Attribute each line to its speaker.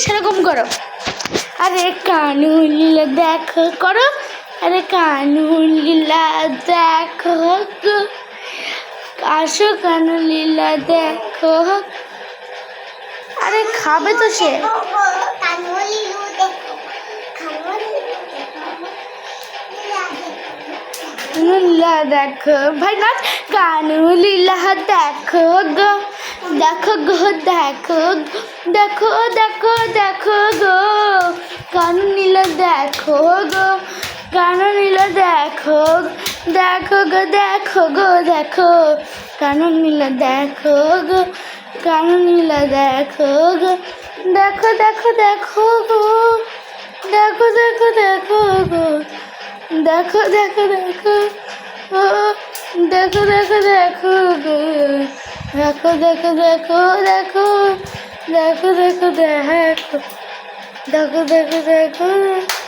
Speaker 1: সেরকম করো। আরে কানু লীলা দেখো করো, আরে কানু লীলা দেখো গো, আসো কানু লীলা দেখো। আরে খাবে তো সে। লীলা দেখো ভাই নাচ। কানু লীলা দেখো গো, দেখো গো দেখো, দেখো দেখো দেখো গো, কানু লীলা দেখো গো, কানু লীলা দেখো, দেখো গো দেখো গো দেখো, কানু লীলা দেখো গো, কানু লীলা দেখো গো, দেখো দেখো দেখো গো, দেখো দেখো দেখো গো, দেখো দেখো দেখো ও, দেখো দেখো দেখো গো, দেখো দেখো দেখো দেখো, দেখো দেখো দেখো, দেখো দেখো দেখো।